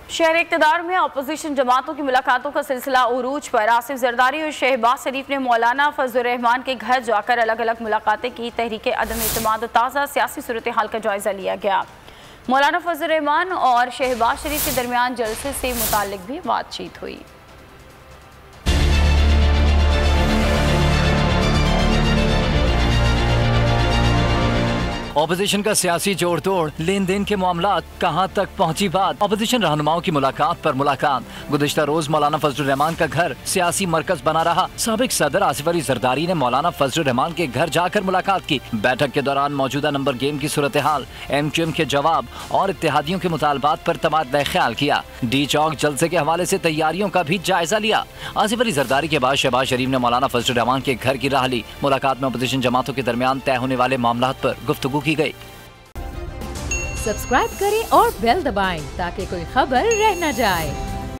शहर इक़्तिदार में अपोजिशन जमातों की मुलाकातों का सिलसिला उरूज पर। आसिफ जरदारी और शहबाज शरीफ ने मौलाना फजलुर रहमान के घर जाकर अलग अलग मुलाकातें की। तहरीक अदम एतमाद और ताज़ा सियासी सूरत हाल का जायजा लिया गया। मौलाना फजलुर रहमान और शहबाज शरीफ के दरमियान जलसे से मुताल्लिक भी बातचीत हुई। ऑपोजिशन का सियासी जोड़ तोड़, लेन देन के मामला कहां तक पहुंची बात। ऑपोजिशन रहनुमाओं की मुलाकात पर मुलाकात। गुज़िश्ता रोज मौलाना फजलुर रहमान का घर सियासी मरकज बना रहा। साबिक सदर आसिफ अली जरदारी ने मौलाना फजलुर रहमान के घर जाकर मुलाकात की। बैठक के दौरान मौजूदा नंबर गेम की सूरत हाल, MQM के जवाब और इत्तेहादियों के मुतालबात पर तबादला ख्याल किया। डी चौक जलसे के हवाले से तैयारियों का भी जायजा लिया। आसिफ अली जरदारी के बाद शहबाज शरीफ ने मौलाना फजलुर रहमान के घर की राह ली। मुलाकात में अपोजिशन जमातों के दरमियान तय होने वाले मामला पर गुफ्तगू की गई। सब्सक्राइब करें और बेल दबाएं ताकि कोई खबर रह न जाए।